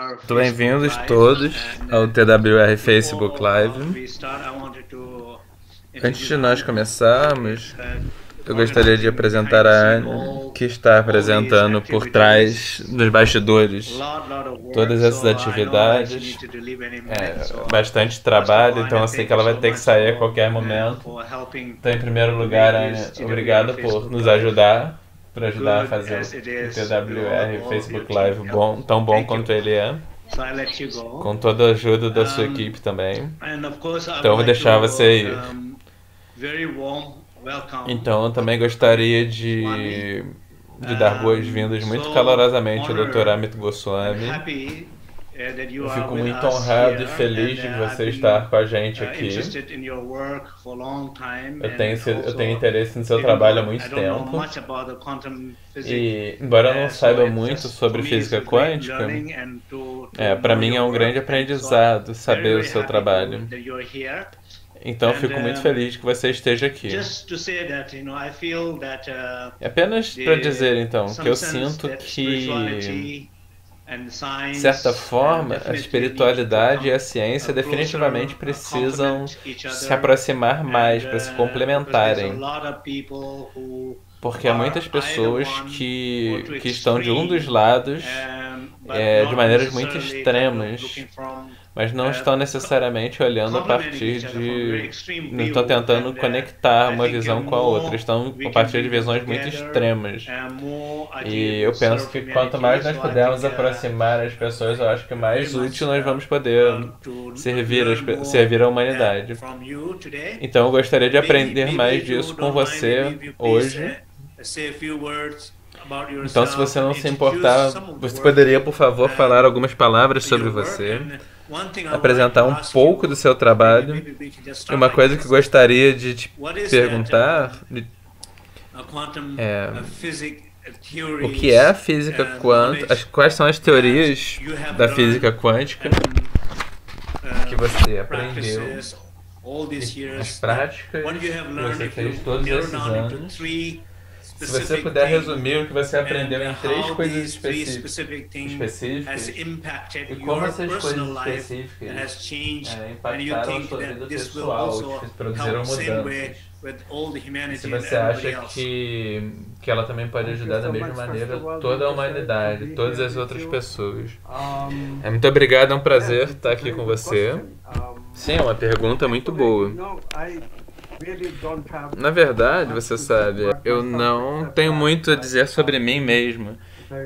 Muito bem-vindos todos ao TWR Facebook Live. Antes de nós começarmos, eu gostaria de apresentar a Ana, que está apresentando por trás dos bastidores todas essas atividades. Bastante trabalho, então eu sei que ela vai ter que sair a qualquer momento. Então, em primeiro lugar, Ana, obrigado por nos ajudar, por ajudar a fazer o TWR Facebook Live tão bom quanto ele é. Com toda a ajuda da sua equipe também. Então eu vou deixar você ir. Então eu também gostaria de dar boas-vindas muito calorosamente ao Dr. Amit Goswami. Eu fico muito honrado e feliz de você estar com a gente aqui. Eu tenho interesse no seu trabalho há muito tempo. E, embora eu não saiba muito sobre física quântica, para mim é um grande aprendizado saber o seu trabalho. Então eu fico muito feliz que você esteja aqui. Apenas para dizer, então, que eu sinto que, de certa forma, a espiritualidade e a ciência definitivamente precisam se aproximar mais para se complementarem. Porque há muitas pessoas que estão de um dos lados de maneiras muito extremas, mas não estão necessariamente olhando a partir de... não estão tentando conectar uma visão com a outra, estão a partir de visões muito extremas. E eu penso que quanto mais nós pudermos aproximar as pessoas, eu acho que mais útil nós vamos poder servir a humanidade. Então eu gostaria de aprender mais disso com você hoje. Então, se você não se importar, você poderia, por favor, falar algumas palavras sobre você, apresentar um pouco do seu trabalho. E uma coisa que eu gostaria de te perguntar é o que é a física quântica, quais são as teorias da física quântica que você aprendeu, as práticas que você fez todos esses anos. Se você puder resumir o que você aprendeu em 3 coisas específicas e como essas coisas específicas impactaram a sua vida pessoal, produziram mudanças. E se você acha que ela também pode ajudar da mesma maneira toda a humanidade, todas as outras pessoas. Muito obrigado, é um prazer estar aqui com você. Sim, é uma pergunta muito boa. Na verdade, você sabe, eu não tenho muito a dizer sobre mim mesmo,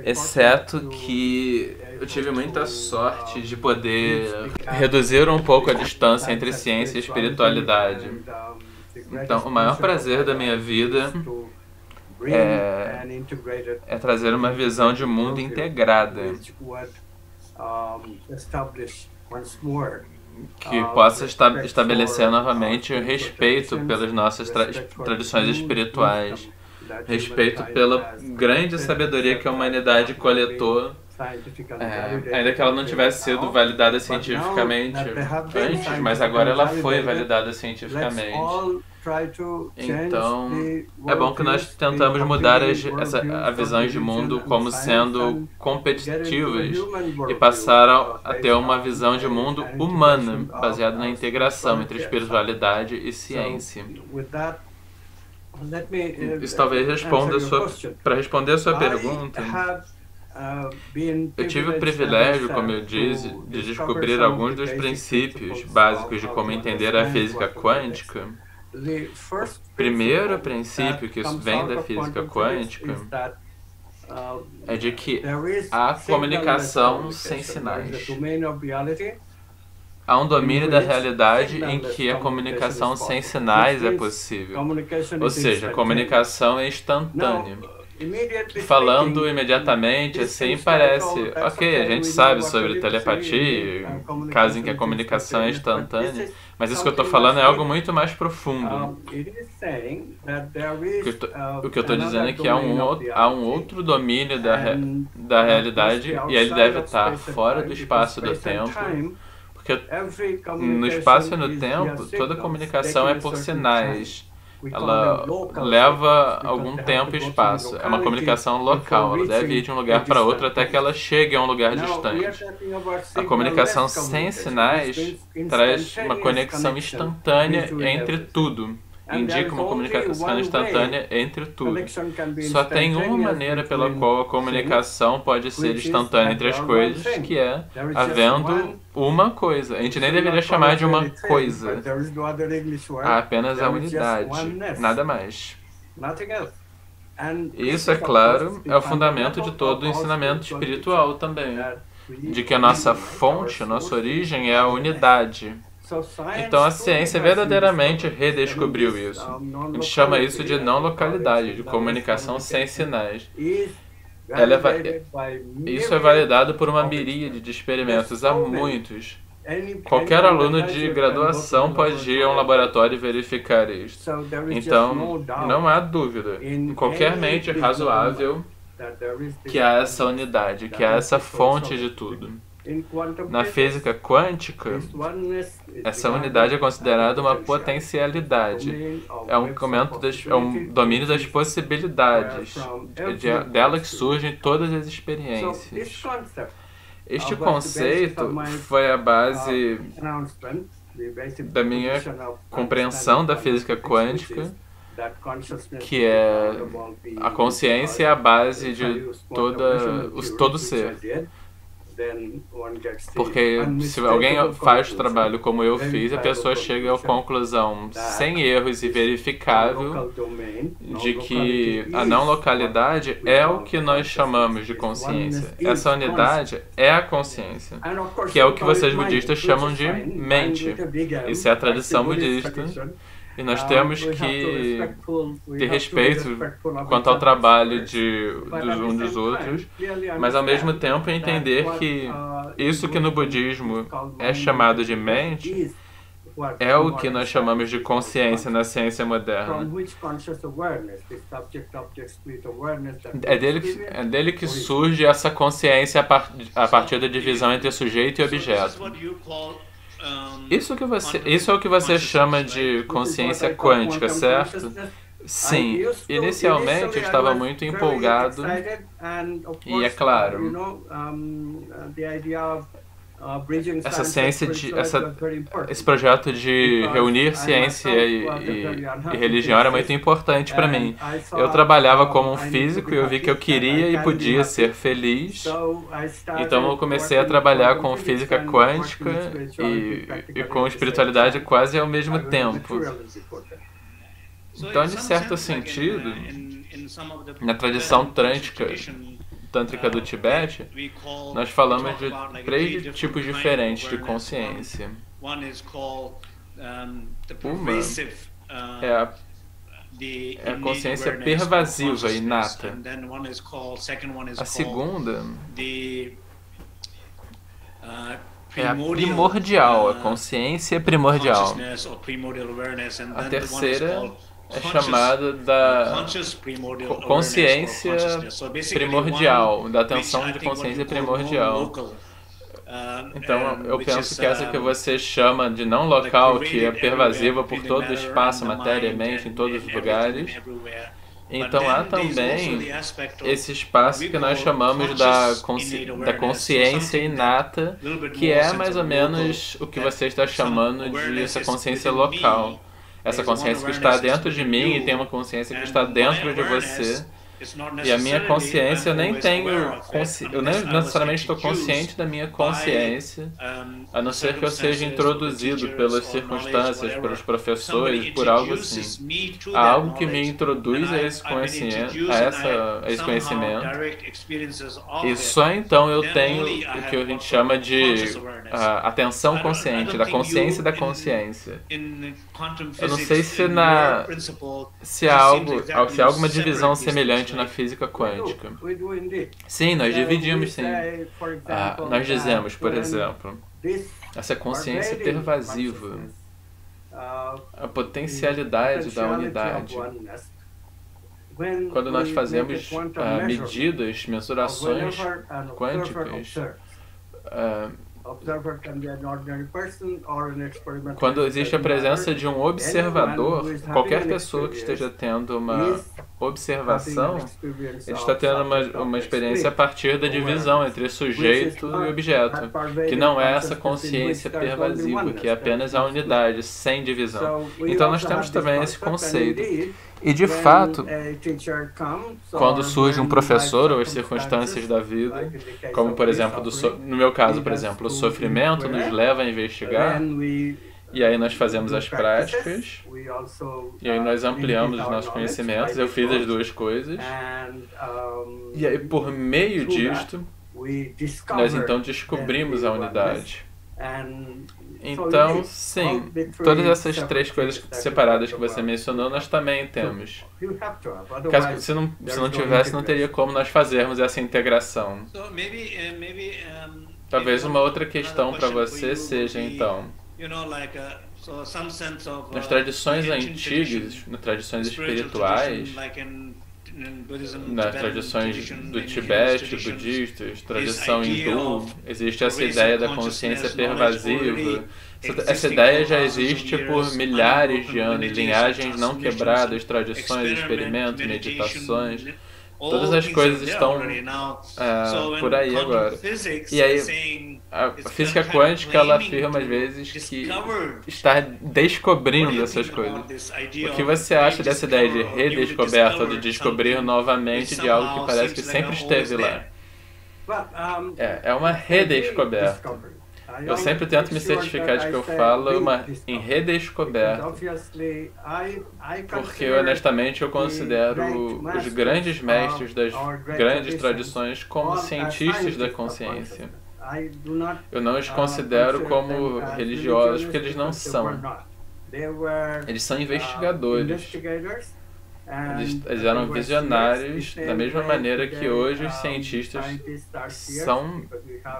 exceto que eu tive muita sorte de poder reduzir um pouco a distância entre ciência e espiritualidade. Então, o maior prazer da minha vida é trazer uma visão de mundo integrada, que possa estabelecer novamente o respeito pelas nossas tradições espirituais, respeito pela grande sabedoria que a humanidade coletou, ainda que ela não tivesse sido validada cientificamente antes, mas agora ela foi validada cientificamente. Então, é bom que nós tentamos mudar a visões de mundo como sendo competitivas e passar a ter uma visão de mundo humana, baseada na integração entre espiritualidade e ciência. Isso talvez responda para responder a sua pergunta. Eu tive o privilégio, como eu disse, de descobrir alguns dos princípios básicos de como entender a física quântica. O primeiro princípio que vem da física quântica é de que há comunicação sem sinais. Há um domínio da realidade em que a comunicação sem sinais é possível. Ou seja, a comunicação é instantânea. Falando imediatamente, assim, parece, ok, a gente sabe sobre telepatia, caso em que a comunicação é instantânea, mas isso que eu estou falando é algo muito mais profundo. O que eu estou dizendo é que há um outro domínio da realidade e ele deve estar fora do espaço e do tempo, porque no espaço e no tempo toda comunicação é por sinais. ela leva algum tempo e espaço. É uma comunicação local, ela deve ir de um lugar para outro até que ela chegue a um lugar distante. A comunicação sem sinais traz uma conexão instantânea entre tudo. Indica uma comunicação instantânea entre tudo. Só tem uma maneira pela qual a comunicação pode ser instantânea entre as coisas, que é havendo uma coisa. A gente nem deveria chamar de uma coisa. Há apenas a unidade, nada mais. Isso, é claro, é o fundamento de todo o ensinamento espiritual também. De que a nossa fonte, a nossa origem é a unidade. Então a ciência verdadeiramente redescobriu isso. A gente chama isso de não localidade, de comunicação sem sinais. Isso é validado por uma miríade de experimentos, há muitos. Qualquer aluno de graduação pode ir a um laboratório e verificar isso. Então, não há dúvida, em qualquer mente razoável, que há essa unidade, que há essa fonte de tudo. Na física quântica, essa unidade é considerada uma potencialidade. É um domínio das possibilidades. Dela que surgem todas as experiências. Este conceito foi a base da minha compreensão da física quântica, que é a consciência é a base de todo ser. Porque se alguém faz o trabalho como eu fiz, a pessoa chega à conclusão sem erros e verificável de que a não localidade é o que nós chamamos de consciência. Essa unidade é a consciência, que é o que vocês budistas chamam de mente. Isso é a tradição budista. E nós temos que ter respeito quanto ao trabalho uns dos outros, mas ao mesmo tempo entender que isso que no budismo é chamado de mente é o que nós chamamos de consciência na ciência moderna. É dele que surge essa consciência a partir da divisão entre sujeito e objeto. Isso é o que você chama de consciência quântica, certo? Sim, inicialmente eu estava muito empolgado e, é claro, esse projeto de reunir ciência e religião era muito importante para mim. Eu trabalhava como um físico e eu vi que eu queria e podia ser feliz. Então eu comecei a trabalhar com física quântica e com espiritualidade quase ao mesmo tempo. Então, de certo sentido, na tradição tântrica do Tibete, nós falamos de 3 tipos diferentes de consciência. Uma é a consciência pervasiva, inata. A segunda é a primordial, a consciência primordial. A terceira é chamada da consciência primordial, da atenção de consciência primordial. Então, eu penso que essa que você chama de não local, que é pervasiva por todo o espaço, matéria e mente, em todos os lugares. Então, há também esse espaço que nós chamamos da consciência inata, que é mais ou menos o que você está chamando de essa consciência local. Essa consciência que está dentro de mim e tem uma consciência que está dentro de você. E a minha consciência, eu nem necessariamente estou consciente da minha consciência, a não ser que eu seja introduzido pelas circunstâncias, pelos professores, por algo assim. Há algo que me introduz a esse conhecimento, e só então eu tenho o que a gente chama de atenção consciente, da consciência da consciência. Eu não sei se há alguma divisão semelhante na física quântica. Sim, nós dividimos, sim. Nós dizemos, por exemplo, essa consciência pervasiva, a potencialidade da unidade. Quando nós fazemos medidas, mensurações quânticas, Quando existe a presença de um observador, qualquer pessoa que esteja tendo uma observação, ele está tendo uma experiência a partir da divisão entre sujeito e objeto, que não é essa consciência pervasiva, que é apenas a unidade, sem divisão. Então nós temos também esse conceito. E de fato, quando surge um professor ou as circunstâncias da vida, como por exemplo, no meu caso, por exemplo, o sofrimento nos leva a investigar, e aí nós fazemos as práticas, e aí nós ampliamos os nossos conhecimentos, eu fiz as duas coisas, e aí por meio disto, nós então descobrimos a unidade. Então, sim, todas essas três coisas separadas que você mencionou, nós também temos. Caso se não tivesse, não teria como nós fazermos essa integração. Talvez uma outra questão para você seja, então, nas tradições antigas, nas tradições espirituais, nas tradições do Tibete, budistas, tradição hindu, existe essa ideia da consciência pervasiva. Essa ideia já existe por milhares de anos, linhagens não quebradas, tradições, experimentos, meditações. Todas as coisas estão por aí agora. E aí, a física quântica, ela afirma às vezes que está descobrindo essas coisas. O que você acha dessa ideia de redescoberta, ou de descobrir novamente de algo que parece que sempre esteve lá? É uma redescoberta. Eu sempre tento me certificar de que eu falo em redescoberta, porque honestamente eu considero os grandes mestres das grandes tradições como cientistas da consciência. Eu não os considero como religiosos, porque eles não são. Eles são investigadores. Eles eram visionários da mesma maneira que hoje os cientistas são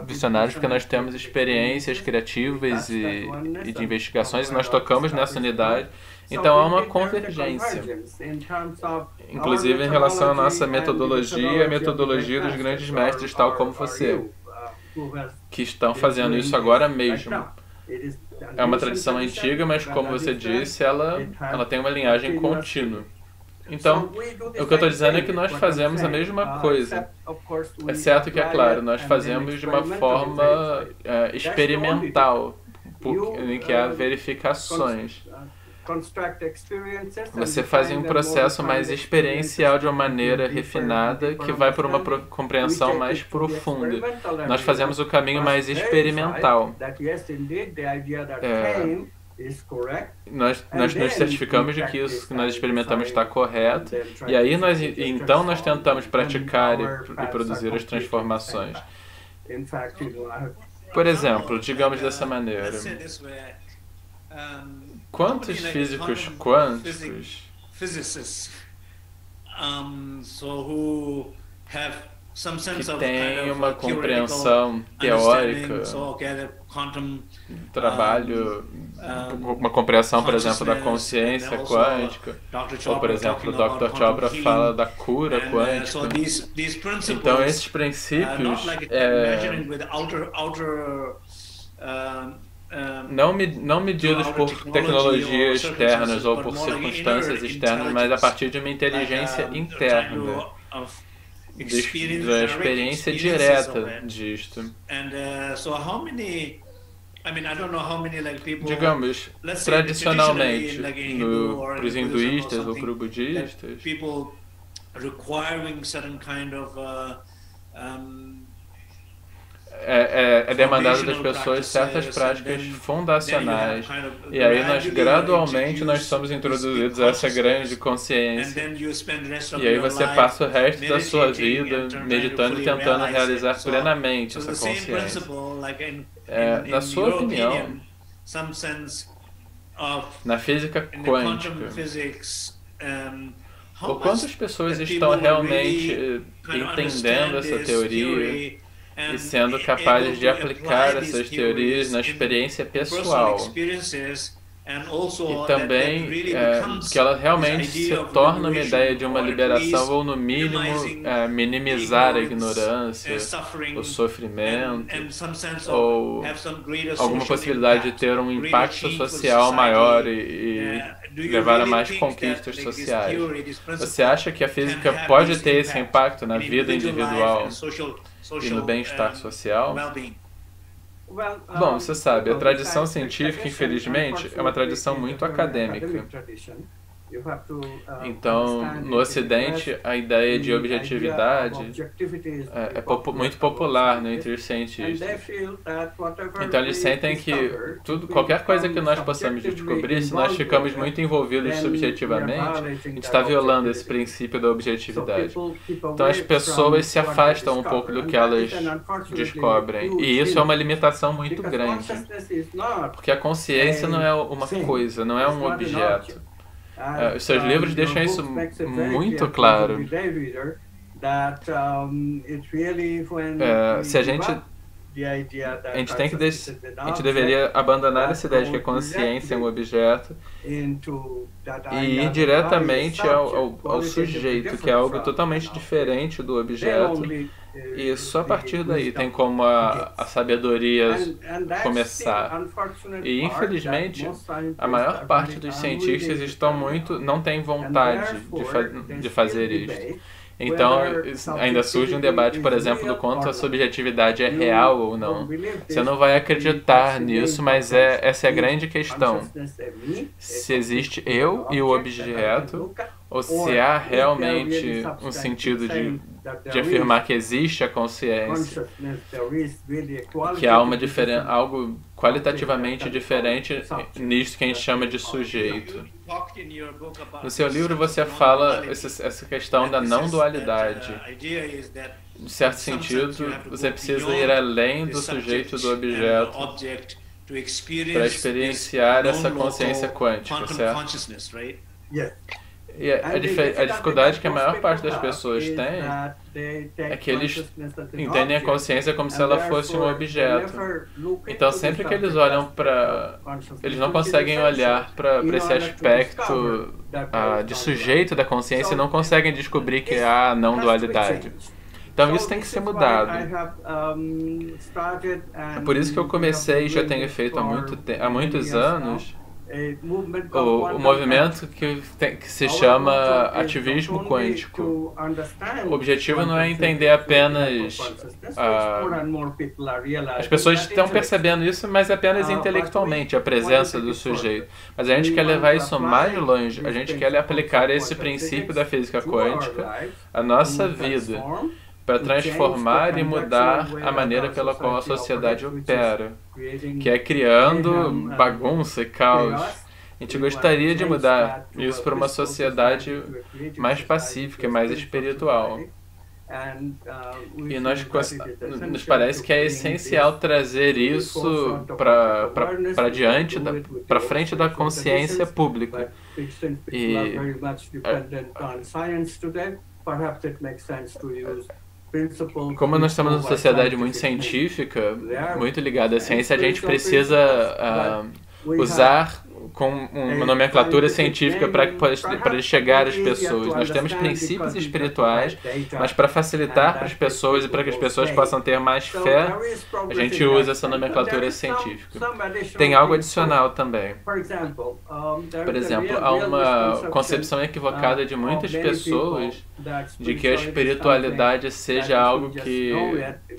visionários, porque nós temos experiências criativas e de investigações e nós tocamos nessa unidade. Então há uma convergência, inclusive em relação à nossa metodologia e a metodologia dos grandes mestres, tal como você, que estão fazendo isso agora mesmo. É uma tradição antiga, mas como você disse, ela tem uma linhagem contínua. Então, o que eu estou dizendo é que nós fazemos a mesma coisa, exceto que, é claro, nós fazemos de uma forma experimental, em que há verificações. Você faz um processo mais experiencial de uma maneira refinada que vai por uma compreensão mais profunda. Nós fazemos o caminho mais experimental. Nós nos certificamos de que isso que nós experimentamos está correto, e aí então nós tentamos praticar e produzir as transformações. Por exemplo, digamos dessa maneira, quantos físicos quânticos que têm uma compreensão teórica, trabalho, uma compreensão, por exemplo, da consciência quântica, ou, por exemplo, o Dr. Chopra fala da cura quântica. Então, esses princípios não medidos por tecnologias externas ou por circunstâncias externas, mas a partir de uma inteligência interna, da experiência direta disto. Digamos, tradicionalmente, para os hinduístas ou para os budistas, é demandado das pessoas certas práticas fundacionais, e aí gradualmente nós somos introduzidos a essa grande consciência, e aí você passa o resto da sua vida meditando e tentando realizar plenamente essa consciência. Na sua opinião, na física quântica, o quanto as pessoas estão realmente entendendo essa teoria e sendo capazes de aplicar essas teorias na experiência pessoal, E também que ela realmente se torna uma ideia de uma liberação ou, no mínimo, minimizar a ignorância, o sofrimento, ou alguma possibilidade de ter um impacto social maior e levar a mais conquistas sociais. Você acha que a física pode ter esse impacto na vida individual e no bem-estar social? Bom, você sabe, a tradição científica, infelizmente, é uma tradição muito acadêmica. Então, no Ocidente, a ideia de objetividade é muito popular, né, entre os cientistas. Então, eles sentem que qualquer coisa que nós possamos descobrir, se nós ficamos muito envolvidos subjetivamente, a gente está violando esse princípio da objetividade. Então, as pessoas se afastam um pouco do que elas descobrem. E isso é uma limitação muito grande. Porque a consciência não é uma coisa, não é um objeto. Os seus livros deixam isso muito claro. Se a gente tem que a gente deveria abandonar essa ideia de que a consciência é um objeto e ir diretamente ao sujeito, que é algo totalmente diferente do objeto. E só a partir daí tem como a sabedoria começar. E, infelizmente, a maior parte dos cientistas não tem vontade de fazer isso. Então, ainda surge um debate, por exemplo, do quanto a subjetividade é real ou não. Você não vai acreditar nisso, mas essa é a grande questão. Se existe eu e o objeto, ou se há realmente um sentido de afirmar que existe a consciência, que há algo qualitativamente diferente nisso que a gente chama de sujeito. No seu livro você fala essa questão da não dualidade. Em certo sentido, você precisa ir além do sujeito e do objeto para experienciar essa consciência quântica, certo? E a dificuldade que a maior parte das pessoas tem é que eles entendem a consciência como se ela fosse um objeto. Então, sempre que eles olham para... Eles não conseguem olhar para esse aspecto de sujeito da consciência e não conseguem descobrir que há não dualidade. Então, isso tem que ser mudado. É por isso que eu comecei e já tenho feito há muitos anos o movimento que se chama ativismo quântico. O objetivo não é entender apenas... As pessoas estão percebendo isso, mas apenas intelectualmente, a presença do sujeito. Mas a gente quer levar isso mais longe. A gente quer aplicar esse princípio da física quântica à nossa vida, para transformar e mudar a maneira pela qual a sociedade opera, que é criando bagunça e caos. A gente gostaria de mudar isso para uma sociedade mais pacífica, mais espiritual. E nos parece que é essencial trazer isso para diante, para frente da consciência pública. E como nós estamos numa sociedade muito científica, muito ligada à ciência, a gente precisa usar com uma nomenclatura científica para chegar às pessoas. Nós temos princípios espirituais, mas para facilitar para as pessoas e para que as pessoas possam ter mais fé, a gente usa essa nomenclatura científica. Tem algo adicional também. Por exemplo, há uma concepção equivocada de muitas pessoas de que a espiritualidade seja algo que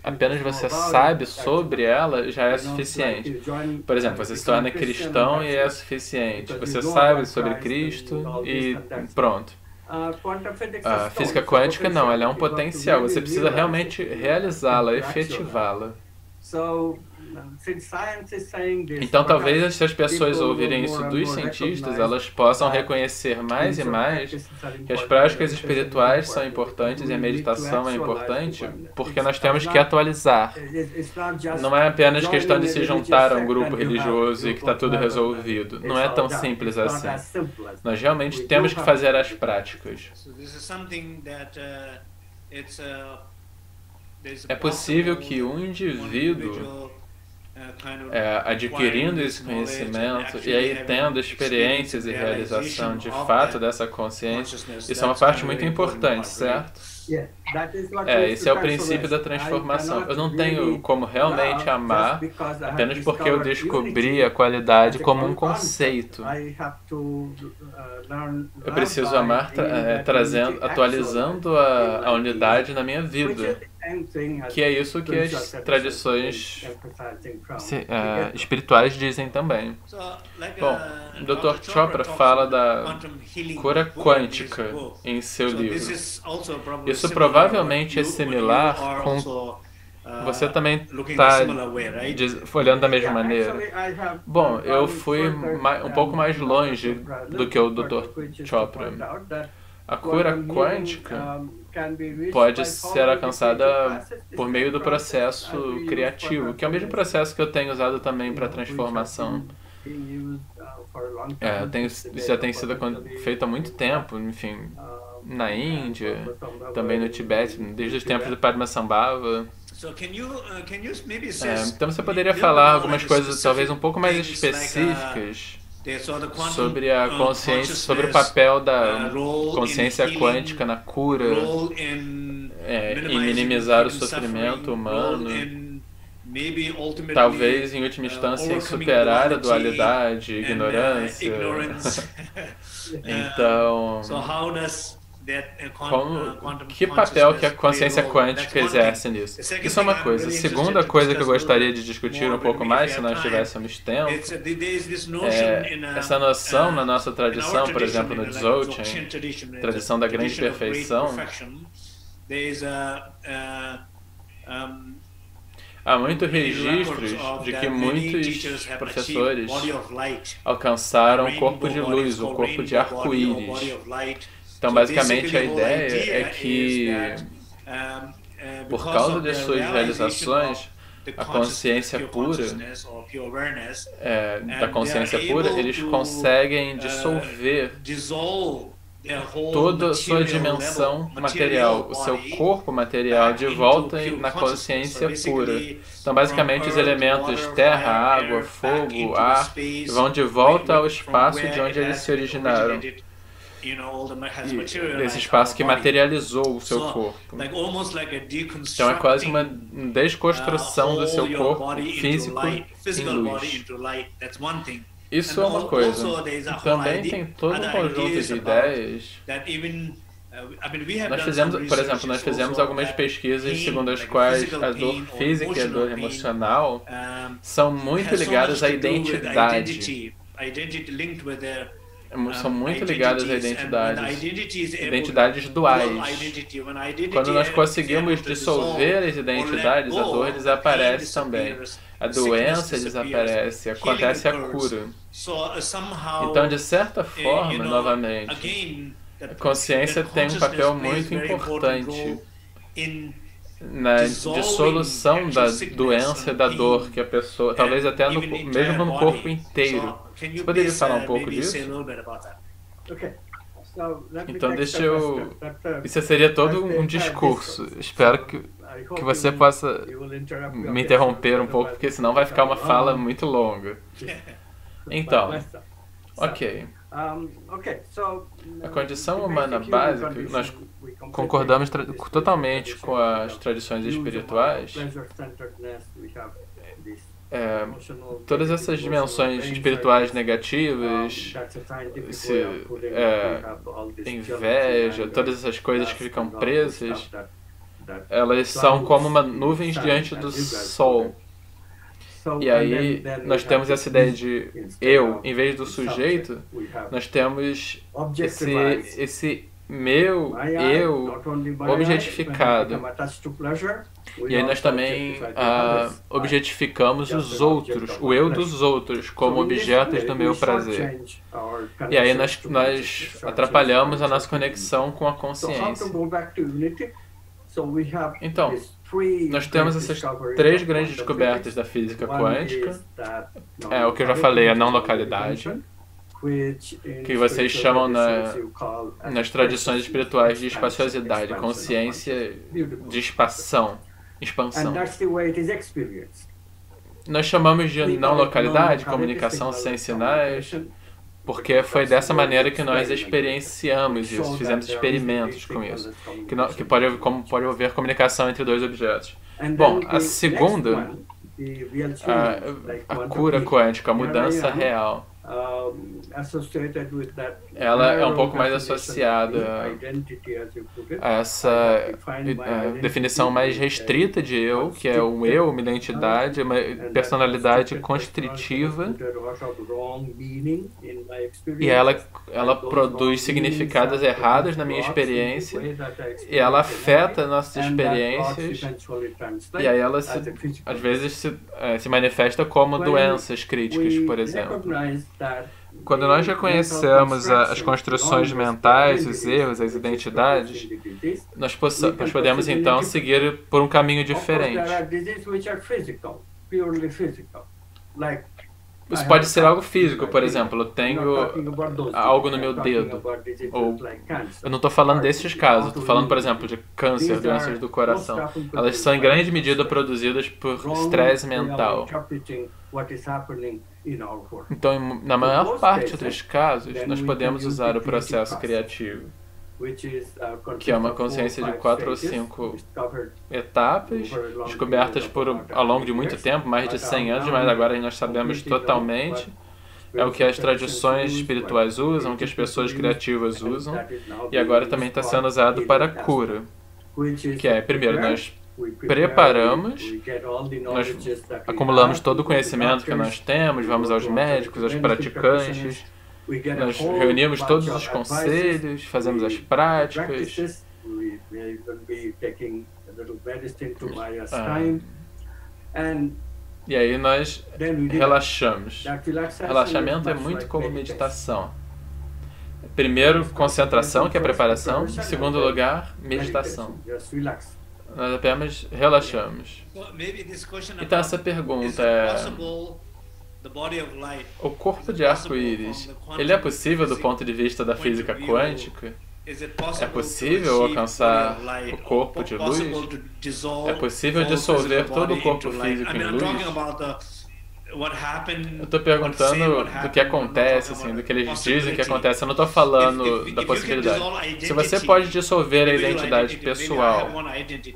apenas você sabe sobre ela já é suficiente. Por exemplo, você se torna cristão e é suficiente. Você sabe sobre Cristo e pronto. A física quântica não, ela é um potencial. Você precisa realmente realizá-la, efetivá-la. Então, talvez se as pessoas ouvirem isso dos cientistas, elas possam reconhecer mais e mais que as práticas espirituais são importantes e a meditação é importante, porque nós temos que atualizar. Não é apenas questão de se juntar a um grupo religioso e que está tudo resolvido. Não é tão simples assim. Nós realmente temos que fazer as práticas. É possível que um indivíduo adquirindo esse conhecimento e aí tendo experiências e realização de fato dessa consciência, isso é uma parte muito importante, certo? Esse é o princípio da transformação. Eu não tenho como realmente amar apenas porque eu descobri a qualidade como um conceito. Eu preciso amar atualizando a unidade na minha vida, que é isso que as tradições espirituais dizem também. Bom, o Dr. Chopra fala da cura quântica em seu livro. Isso provavelmente é similar com... Você também está olhando da mesma maneira? Bom, eu fui um pouco mais longe do que o Dr. Chopra. A cura quântica pode ser alcançada por meio do processo criativo, que é o mesmo processo que eu tenho usado também para transformação. Isso já tem sido feito há muito tempo, enfim, na Índia, também no Tibete, desde os tempos do Padmasambhava. Então você poderia falar algumas coisas talvez um pouco mais específicas sobre a consciência, sobre o papel da consciência quântica na cura, em minimizar o sofrimento humano, talvez em última instância em superar a dualidade, ignorância. Então, que papel que a consciência quântica exerce nisso? Isso é uma coisa. A segunda coisa que eu gostaria de discutir um pouco mais, se nós tivéssemos tempo, é essa noção na nossa tradição, por exemplo, no Dzogchen, tradição da grande perfeição. Há muitos registros de que muitos professores alcançaram o corpo de luz, o corpo de arco-íris. Então, basicamente, a ideia é que, por causa das suas realizações, a consciência pura, da consciência pura, eles conseguem dissolver toda a sua dimensão material, o seu corpo material, de volta na consciência pura. Então, basicamente, os elementos terra, água, fogo, ar, vão de volta ao espaço de onde eles se originaram. Esse espaço que materializou o seu corpo. Então é quase uma desconstrução do seu corpo físico em luz. Isso é uma coisa. Também tem todo um conjunto de ideias. Nós fizemos, por exemplo, nós fizemos algumas pesquisas segundo as quais a dor física e a dor emocional são muito ligadas à identidade. São muito ligadas a identidades duais. Quando nós conseguimos dissolver as identidades, a dor desaparece também. A doença desaparece, acontece a cura. Então, de certa forma, novamente, a consciência tem um papel muito importante na dissolução da doença e da dor que a pessoa, talvez até mesmo no corpo inteiro. Você poderia falar um pouco disso? Então isso seria todo um discurso. Espero que você possa me interromper um pouco, porque senão vai ficar uma fala muito longa. Então, ok. A condição humana básica, nós concordamos totalmente com as tradições espirituais. Todas essas dimensões espirituais negativas, inveja, todas essas coisas que ficam presas, elas são como nuvens diante do sol. E aí nós temos essa ideia de eu, em vez do sujeito, nós temos esse meu, eu, objetificado. E aí nós também objetificamos os outros, o eu dos outros, como objetos do meu prazer. E aí nós atrapalhamos a nossa conexão com a consciência. Então, nós temos essas três grandes descobertas da física quântica. O que eu já falei, a não localidade, que vocês chamam nas tradições espirituais de espaciosidade, consciência de expansão. Nós chamamos de não localidade, comunicação sem sinais, porque foi dessa maneira que nós experienciamos isso, fizemos experimentos com isso, como pode haver comunicação entre dois objetos. Bom, a segunda, a cura quântica, a mudança real, ela é um pouco mais associada a essa definição mais restrita de eu, que é um eu, uma identidade, uma personalidade constritiva, e ela produz significados errados na minha experiência, e ela afeta nossas experiências, e aí ela às vezes se manifesta como doenças críticas, por exemplo. Quando nós já conhecemos as construções mentais, os erros, as identidades, nós podemos então seguir por um caminho diferente. Isso pode ser algo físico, por exemplo, eu tenho algo no meu dedo, ou eu não estou falando desses casos, estou falando, por exemplo, de câncer, doenças do coração. Elas são em grande medida produzidas por estresse mental. Então, na maior parte dos casos, nós podemos usar o processo criativo, que é uma consciência de 4 ou 5 etapas, descobertas ao longo de muito tempo, mais de 100 anos, mas agora nós sabemos totalmente. É o que as tradições espirituais usam, o que as pessoas criativas usam, e agora também está sendo usado para a cura, que é, primeiro, nós preparamos, nós acumulamos todo o conhecimento que nós temos, vamos aos médicos, aos praticantes, nós reunimos todos os conselhos, fazemos as práticas. E aí nós relaxamos. Relaxamento é muito como meditação. Primeiro, concentração, que é preparação. Em segundo lugar, meditação. Nós apenas relaxamos. Então essa pergunta é: o corpo de arco-íris, ele é possível do ponto de vista da física quântica? É possível alcançar o corpo de luz? É possível dissolver todo o corpo físico em luz? Eu estou perguntando do que acontece, assim, do que eles dizem que acontece. Eu não estou falando da possibilidade. Se você pode dissolver a identidade pessoal,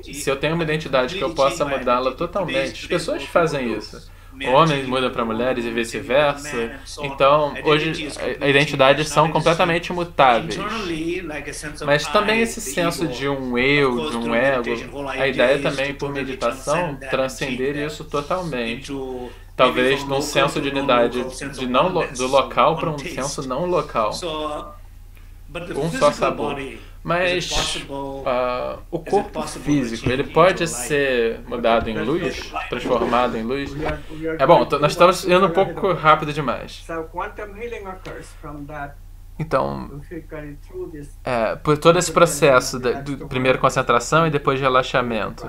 se eu tenho uma identidade que eu possa mudá-la totalmente, as pessoas fazem isso. Homens mudam para mulheres e vice-versa. Então, hoje, as identidades são completamente mutáveis. Mas também esse senso de um eu, de um ego, a ideia também, por meditação, transcender isso totalmente. Talvez num senso de unidade do local para um senso não local. Um só sabor. Mas o corpo físico, ele pode ser mudado em luz? Transformado em luz? É bom, nós estamos indo um pouco rápido demais. Então, por todo esse processo de primeiro concentração e depois de relaxamento,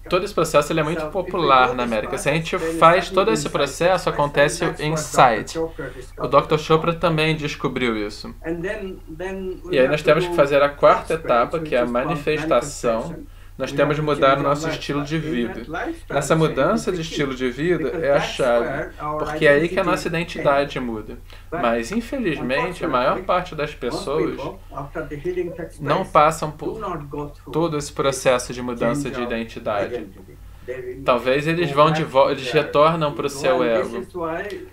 todo esse processo ele é muito popular na América. Se a gente faz todo esse processo, acontece o insight. O Dr. Chopra também descobriu isso. E aí nós temos que fazer a quarta etapa, que é a manifestação. Nós temos de mudar o nosso estilo de vida. Essa mudança de estilo de vida é a chave, porque é aí que a nossa identidade muda. Mas, infelizmente, a maior parte das pessoas não passam por todo esse processo de mudança de identidade. Talvez eles vão de volta, eles retornam para o seu ego.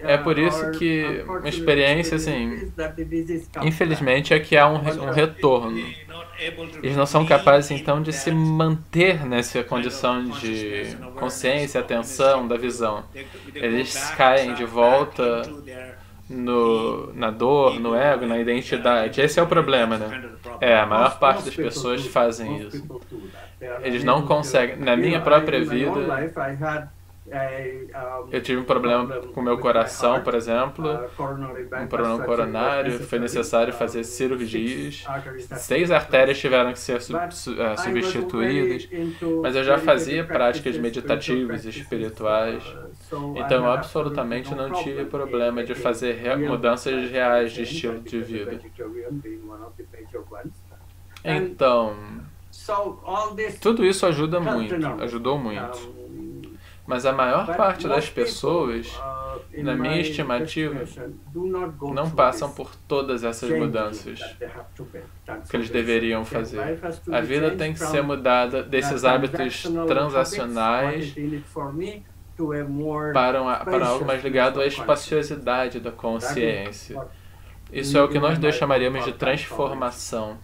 É por isso que uma experiência, assim, infelizmente, é que há um retorno. Eles não são capazes, então, de se manter nessa condição de consciência, atenção, da visão. Eles caem de volta na dor, no ego, na identidade. Esse é o problema, né? A maior parte das pessoas fazem isso. Eles não conseguem. Na minha própria vida, eu tive um problema com o meu coração, por exemplo, um problema coronário, foi necessário fazer cirurgias, 6 artérias tiveram que ser substituídas, mas eu já fazia práticas meditativas e espirituais, então eu absolutamente não tive problema de fazer mudanças reais de estilo de vida. Então, Tudo isso ajuda muito, ajudou muito. Mas a maior parte das pessoas, na minha estimativa, não passam por todas essas mudanças que eles deveriam fazer. A vida tem que ser mudada desses hábitos transacionais para algo mais ligado à espaciosidade da consciência. Isso é o que nós dois chamaríamos de transformação.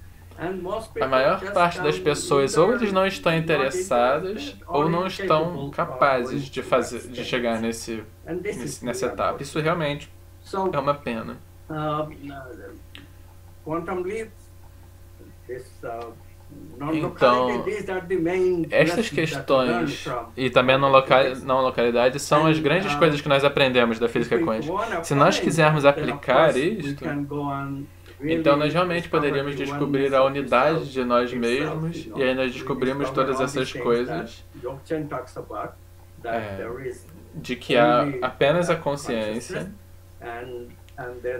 A maior parte das pessoas ou eles não estão interessadas ou não estão capazes de chegar nessa etapa. Isso realmente é uma pena. Então, estas questões e também a não localidade são as grandes coisas que nós aprendemos da física quântica. Se nós quisermos aplicar isto, então nós realmente poderíamos descobrir a unidade de nós mesmos e aí nós descobrimos todas essas coisas de que há apenas a consciência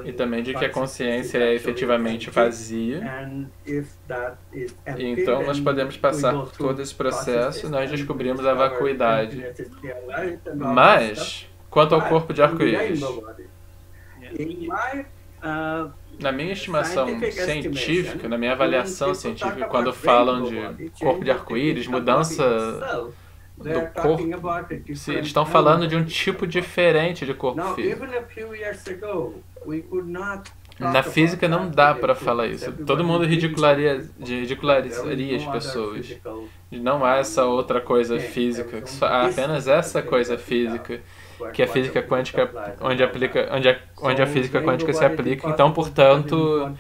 e também de que a consciência é efetivamente vazia. E então nós podemos passar por todo esse processo e nós descobrimos a vacuidade. Mas, quanto ao corpo de arco-íris, na minha estimação científica, na minha avaliação científica, quando falam de corpo de arco-íris, mudança do corpo, eles estão falando de um tipo diferente de corpo físico. Na física não dá para falar isso. Todo mundo ridicularizaria as pessoas. Não há essa outra coisa física, há apenas essa coisa física, que é a física quântica, onde a física quântica se aplica. Então, portanto,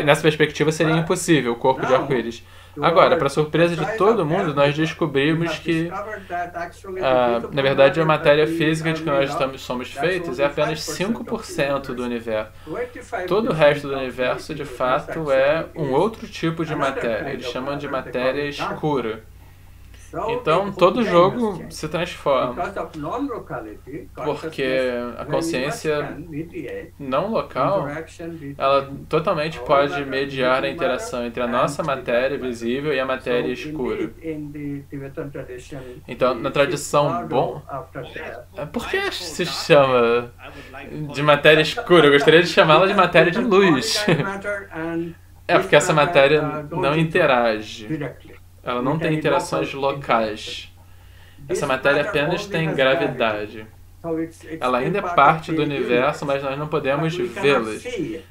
nessa perspectiva seria impossível o corpo de arco-íris. Agora, para surpresa de todo mundo, nós descobrimos que, na verdade, a matéria física de que nós somos feitos é apenas 5% do universo. Todo o resto do universo, de fato, é um outro tipo de matéria. Eles chamam de matéria escura. Então, todo jogo se transforma, porque a consciência não local, ela totalmente pode mediar a interação entre a nossa matéria visível e a matéria escura. Então, na tradição por que se chama de matéria escura? Eu gostaria de chamá-la de matéria de luz. Porque essa matéria não interage. Ela não tem interações locais. Essa matéria apenas tem gravidade. Ela ainda é parte do universo, mas nós não podemos vê-las.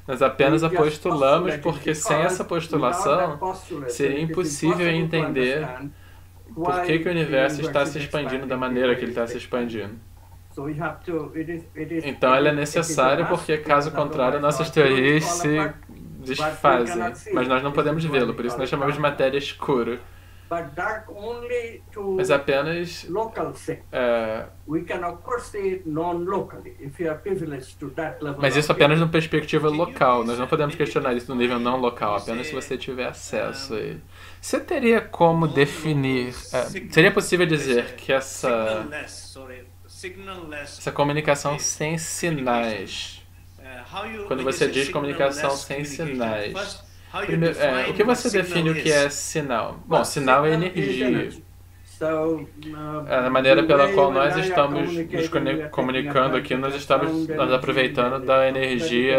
Nós apenas a postulamos porque sem essa postulação seria impossível entender por que o universo está se expandindo da maneira que ele está se expandindo. Então ela é necessária porque, caso contrário, nossas teorias se desfazem. Mas nós não podemos vê-lo, por isso nós chamamos de matéria escura. Mas apenas mas isso apenas numa perspectiva local. Nós não podemos questionar isso no nível não local, apenas se você tiver acesso a ele. Você teria como definir... seria possível dizer que essa comunicação sem sinais... Quando você diz comunicação sem sinais... Primeiro, o que você define o que é sinal? Bom, sinal é energia. A maneira pela qual nós estamos nos comunicando aqui, nós estamos aproveitando da energia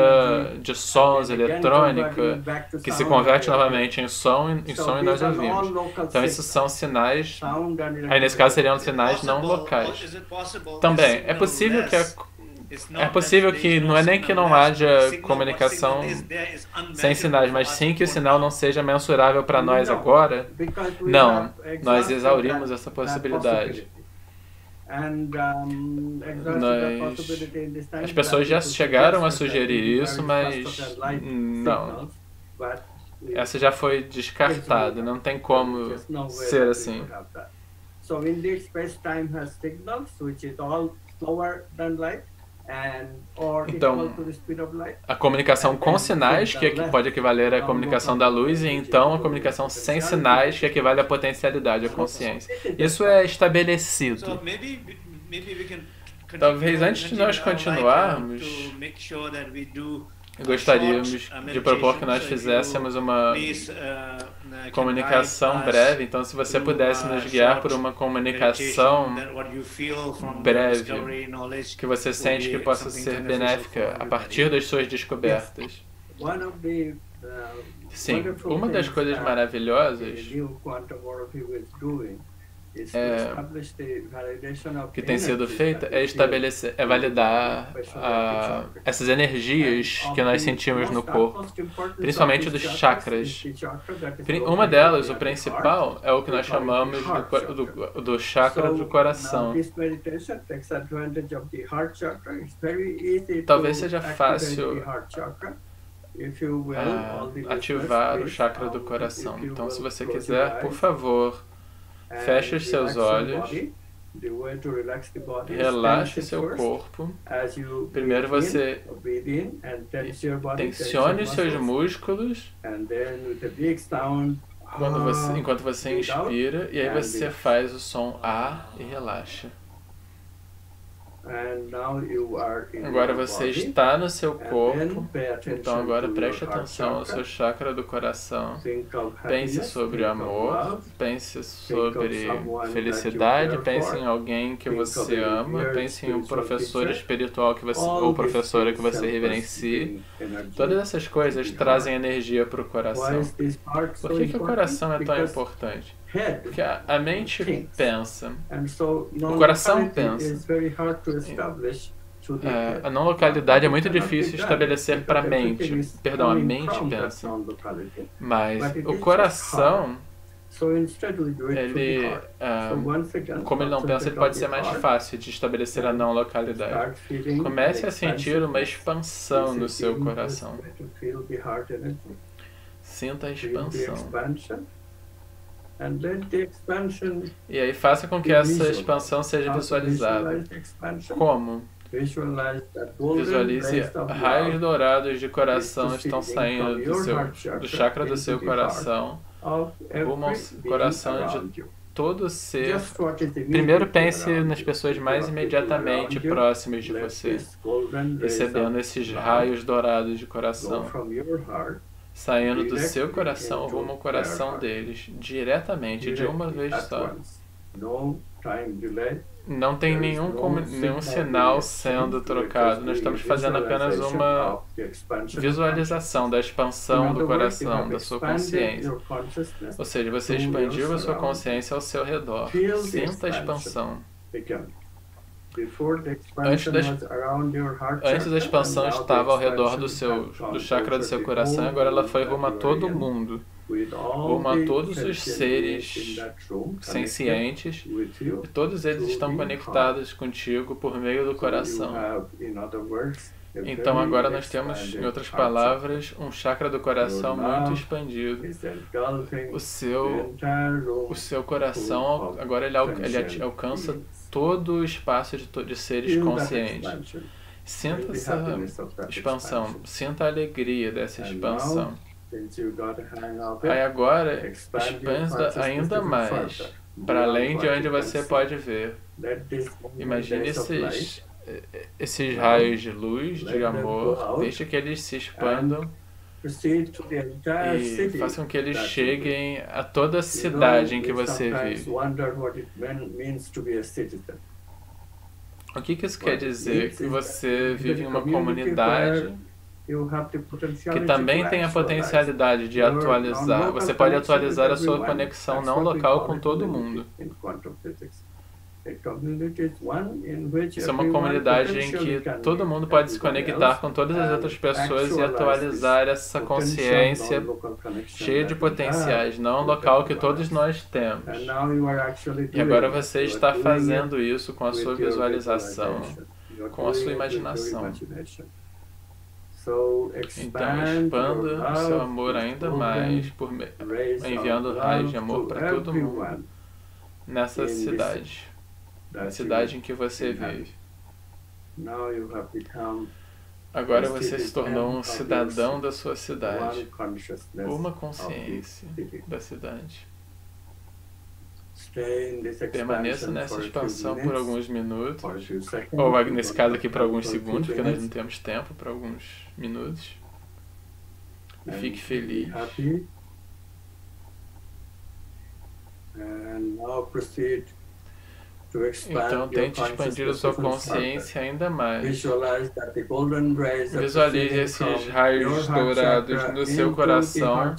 de sons eletrônica, que se converte novamente em som e nós ouvimos. Então, esses são sinais, aí nesse caso seriam sinais não locais. Também, é possível que não é nem que não haja comunicação sem sinais, mas sim que o sinal não seja mensurável para nós agora. Não, nós exaurimos essa possibilidade. As pessoas já chegaram a sugerir isso, mas não. Essa já foi descartada, não tem como ser assim. Então, a comunicação com sinais, que pode equivaler à comunicação da luz, e então a comunicação sem sinais, que equivale à potencialidade, à consciência. Isso é estabelecido. Talvez antes de nós continuarmos, Gostaríamos de propor que nós fizéssemos uma comunicação breve. Então, se você pudesse nos guiar por uma comunicação breve, que você sente que possa ser benéfica a partir das suas descobertas. Sim, uma das coisas maravilhosas que tem sido feita é estabelecer, é validar essas energias que nós sentimos no corpo, principalmente dos chakras. Uma delas, o principal, é o que nós chamamos do chakra do coração. Talvez seja fácil ativar o chakra do coração. Então, se você quiser, por favor, feche os seus olhos, relaxe seu corpo. Primeiro você tensione os seus músculos enquanto você inspira, e aí você faz o som A e relaxa. Agora você está no seu corpo, então agora preste atenção ao seu chakra do coração. Pense sobre amor, pense sobre felicidade, pense em alguém que você ama, pense em um professor espiritual ou professora que você reverencie. Todas essas coisas trazem energia para o coração. Por que o coração é tão importante? Porque a mente pensa, o coração pensa. A não localidade é muito difícil estabelecer para a mente. Perdão, a mente pensa. Mas o coração, como ele não pensa, ele pode ser mais fácil de estabelecer a não localidade. Comece a sentir uma expansão no seu coração. Sinta a expansão. E aí faça com que essa expansão seja visualizada. Como? Visualize raios dourados de coração estão saindo do chakra do seu coração rumo ao coração de todo ser. Primeiro pense nas pessoas mais imediatamente próximas de você, recebendo esses raios dourados de coração, saindo do seu coração rumo ao coração deles, diretamente, de uma vez só. Não tem nenhum sinal sendo trocado. Nós estamos fazendo apenas uma visualização da expansão do coração, da sua consciência. Ou seja, você expandiu a sua consciência ao seu redor. Sinta a expansão. Antes da expansão estava ao redor do chakra do seu coração, agora ela foi rumo a todo mundo, rumo a todos os seres sencientes, e todos eles estão conectados contigo por meio do coração. Então agora nós temos, em outras palavras, um chakra do coração muito expandido. O seu coração, agora ele alcança todo o espaço de seres conscientes. Sinta essa expansão, sinta a alegria dessa expansão. Aí agora, expanda ainda mais, para além de onde você pode ver. Imagine esses raios de luz, de amor, deixe que eles se expandam e façam que eles cheguem a toda a cidade em que você vive. O que isso quer dizer? Que você vive em uma comunidade que também tem a potencialidade de atualizar. Você pode atualizar a sua conexão não local com todo mundo. Isso é uma comunidade em que todo mundo pode se conectar com todas as outras pessoas e atualizar essa consciência cheia de potenciais, não local que todos nós temos. E agora você está fazendo isso com a sua visualização, com a sua imaginação. Então expanda o seu amor ainda mais, enviando raios de amor para todo mundo nessa cidade. A cidade em que você vive. Agora você se tornou um cidadão da sua cidade, uma consciência da cidade. Permaneça nessa expansão por alguns minutos, ou nesse caso aqui por alguns segundos, porque nós não temos tempo para alguns minutos. e fique feliz. Então, tente expandir a sua consciência ainda mais. Visualize esses raios dourados no seu coração,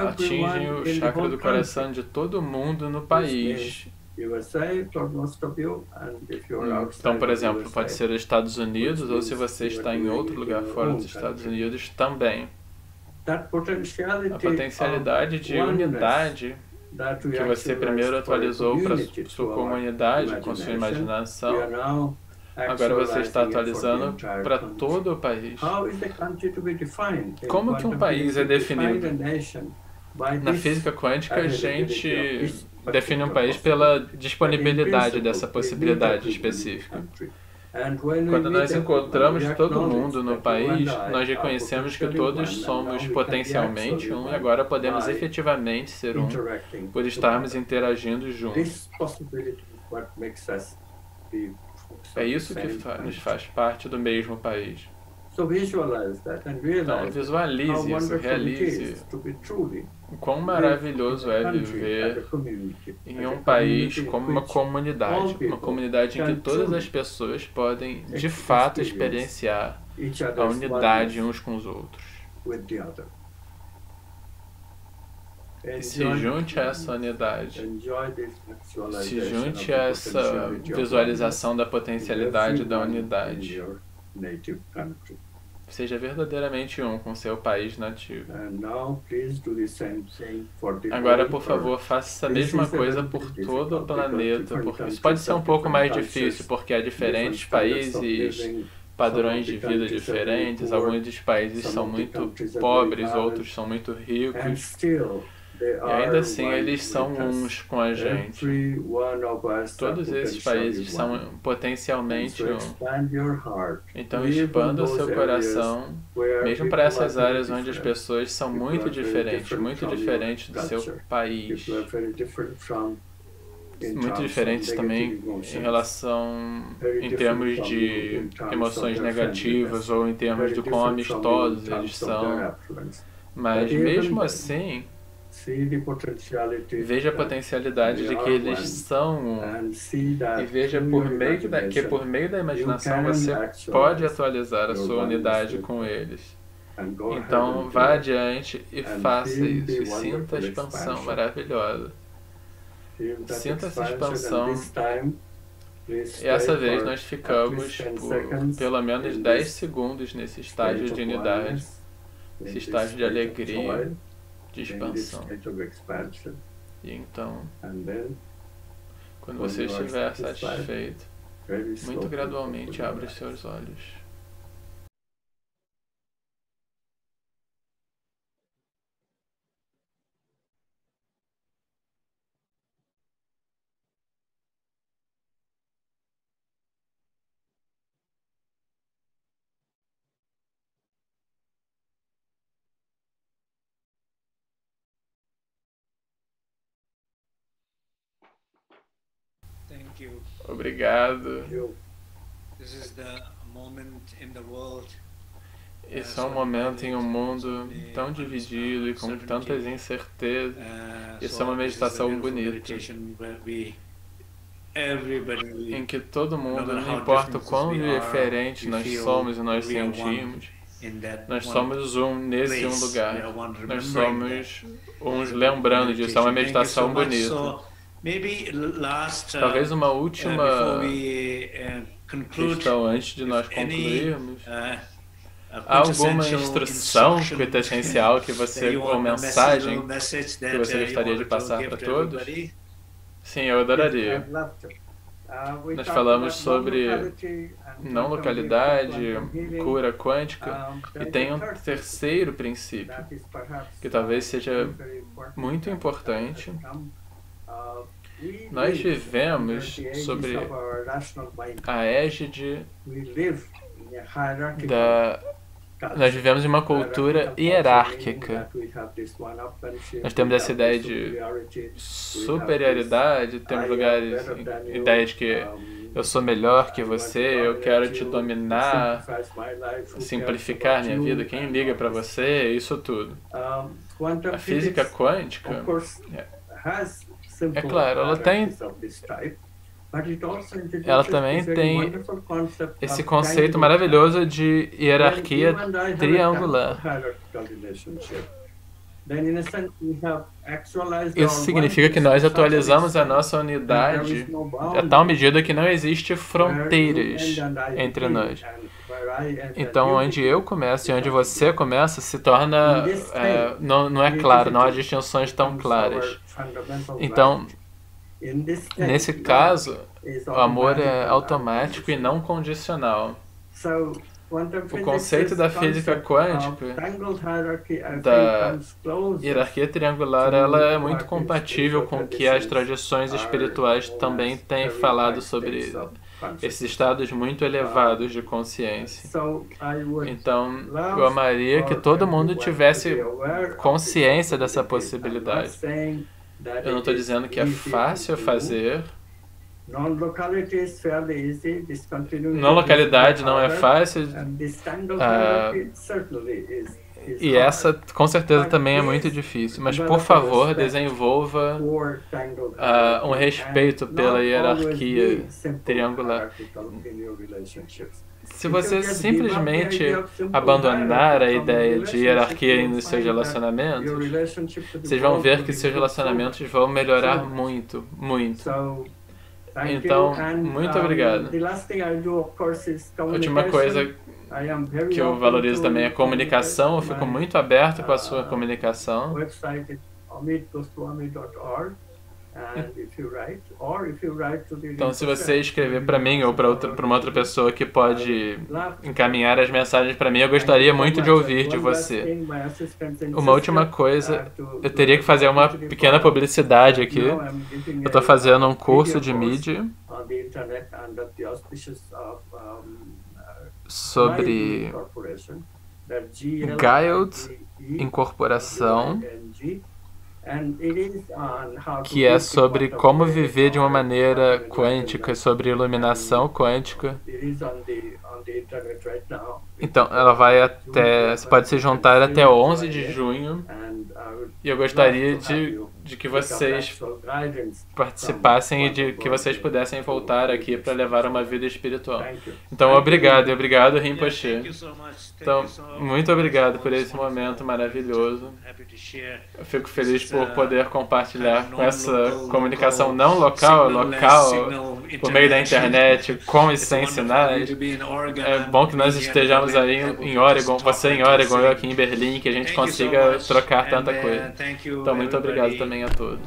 atingem o chakra do coração de todo mundo no país. Então, por exemplo, pode ser os Estados Unidos, ou se você está em outro lugar fora dos Estados Unidos, também. A potencialidade de unidade que você primeiro atualizou para sua comunidade, com sua imaginação, agora você está atualizando para todo o país. Como que um país é definido? Na física quântica, a gente define um país pela disponibilidade dessa possibilidade específica. Quando nós encontramos todo mundo no país, nós reconhecemos que todos somos potencialmente um e agora podemos efetivamente ser um por estarmos interagindo juntos. É isso que nos faz parte do mesmo país. Então, visualize isso, realize o quão maravilhoso é viver em um país como uma comunidade em que todas as pessoas podem, de fato, experienciar a unidade uns com os outros. E se junte a essa unidade, se junte a essa visualização da potencialidade da unidade. Seja verdadeiramente um com seu país nativo. Agora, por favor, faça a mesma coisa por todo o planeta, porque isso pode ser um pouco mais difícil, porque há diferentes países, padrões de vida diferentes, alguns dos países são muito pobres, outros são muito ricos. E ainda assim, eles são uns com a gente. Todos esses países são potencialmente um. Então, expanda o seu coração, mesmo para essas áreas onde as pessoas são muito diferentes do seu país. Muito diferentes também em relação, em termos de emoções negativas ou em termos de quão amistosos eles são. Mas, mesmo assim, veja a potencialidade de que eles são um, e veja que por meio da imaginação você pode atualizar a sua unidade com eles. Então vá adiante e faça isso, e sinta a expansão maravilhosa. Sinta essa expansão. E essa vez nós ficamos por pelo menos 10 segundos nesse estágio de unidade, esse estágio de alegria, de expansão. E então, quando você estiver satisfeito, muito gradualmente abra os seus olhos. Obrigado. Esse é um momento em um mundo tão dividido e com tantas incertezas. Isso é uma meditação bonita, em que todo mundo, não importa o quão diferente nós somos e nós sentimos, nós somos um nesse um lugar. Nós somos uns lembrando disso. É uma meditação bonita. Talvez uma última questão antes de nós concluirmos. Há alguma instrução quintessencial que você, ou mensagem que você gostaria de passar para todos? Sim, eu adoraria. Nós falamos sobre não localidade, cura quântica, e tem um terceiro princípio, que talvez seja muito importante. Nós vivemos sobre a égide Nós vivemos em uma cultura hierárquica. Nós temos essa ideia de superioridade, temos lugares, ideia de que eu sou melhor que você, eu quero te dominar, simplificar minha vida, quem liga para você, isso tudo. A física quântica, é claro, ela também tem esse conceito maravilhoso de hierarquia triangular. Isso significa que nós atualizamos a nossa unidade a tal medida que não existe fronteiras entre nós. Então, onde eu começo e onde você começa se torna... não é claro, não há distinções tão claras. Então, nesse caso, o amor é automático e não condicional. O conceito da física quântica, da hierarquia triangular, ela é muito compatível com o que as tradições espirituais também têm falado sobre esses estados muito elevados de consciência. Então, eu amaria que todo mundo tivesse consciência dessa possibilidade. Eu não estou dizendo que é fácil fazer. Não localidade não é fácil. E essa, com certeza, também é muito difícil. Mas, por favor, desenvolva um respeito pela hierarquia triangular. Se você simplesmente abandonar a ideia de hierarquia nos seus relacionamentos, vocês vão ver que seus relacionamentos vão melhorar muito, muito. Então, muito obrigado. A última coisa que eu valorizo também é a comunicação. Eu fico muito aberto com a sua comunicação. Então, se você escrever para mim ou para uma outra pessoa que pode encaminhar as mensagens para mim, eu gostaria muito de ouvir de você. Uma última coisa, eu teria que fazer uma pequena publicidade aqui. Eu estou fazendo um curso de mídia sobre Guild Incorporação, que é sobre como viver de uma maneira quântica, sobre iluminação quântica. Então, ela vai até... Você pode se juntar até 11 de junho. E eu gostaria de que vocês participassem e de que vocês pudessem voltar aqui para levar uma vida espiritual. Então, obrigado. E obrigado, Rinpoche. Então, muito obrigado por esse momento maravilhoso. Eu fico feliz por poder compartilhar com essa comunicação não local, por meio da internet, com e sem sinais. É bom que nós estejamos aí em Oregon, você em Oregon, eu aqui em Berlim, que a gente consiga trocar tanta coisa. Então, muito obrigado também a todos.